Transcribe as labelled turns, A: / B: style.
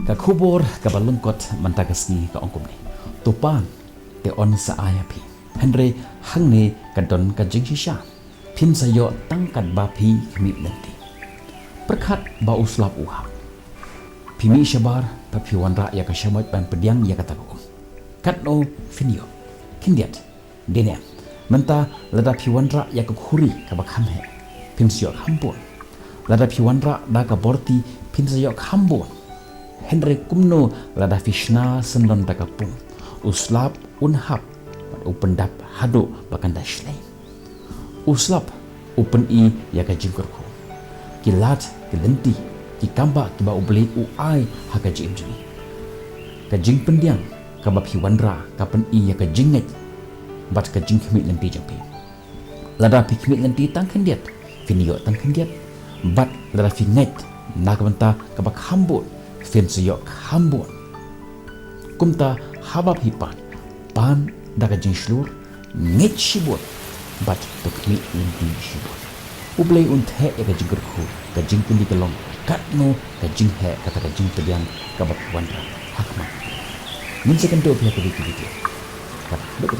A: Ka kubur ka balungkot mantagaski ka ongkum ni. Tupan te on sa ayapi. Henry hangne ka don ka jingsisha. Pin sayo tangkat bapi kami nanti. Perkat ba uslap uha. Pimi syabar papiwan ra ya ka syamat ban pediang ya kata ko. Katno finio. Kindiat. Dene. Menta lada piwan ra ya ka khuri ka bakham he. Pim sayo hampun. Lada piwan ra da ka borti pin sayo hampun. Henry kumno lada fishna sendon da ka pung. Uslap unhap upendap hado bakanda shlei. Uslap open i ya ka jingkurku. Kilat kelenti ki kamba ki ba ubli uai ha ka jingji. Ka jing pendiang ka ba piwanra ka pen i ya ka jinget bat ka jing khmit lenti jampi. Lada pi khmit lenti tang khendiat finio tang khendiat bat lada fi net na ka banta ka ba khambon fin siyok khambon. Kumta habab hipan pan da ka jing shlur ngit shibot bat to khmit lenti shibot. Ublay unthe ya ka jingkurku ka jing pindi kalong katno ka jing he kata ka jing pediang ka bat wandra hakma. Mun second do pihak ka dikit. Kat betul.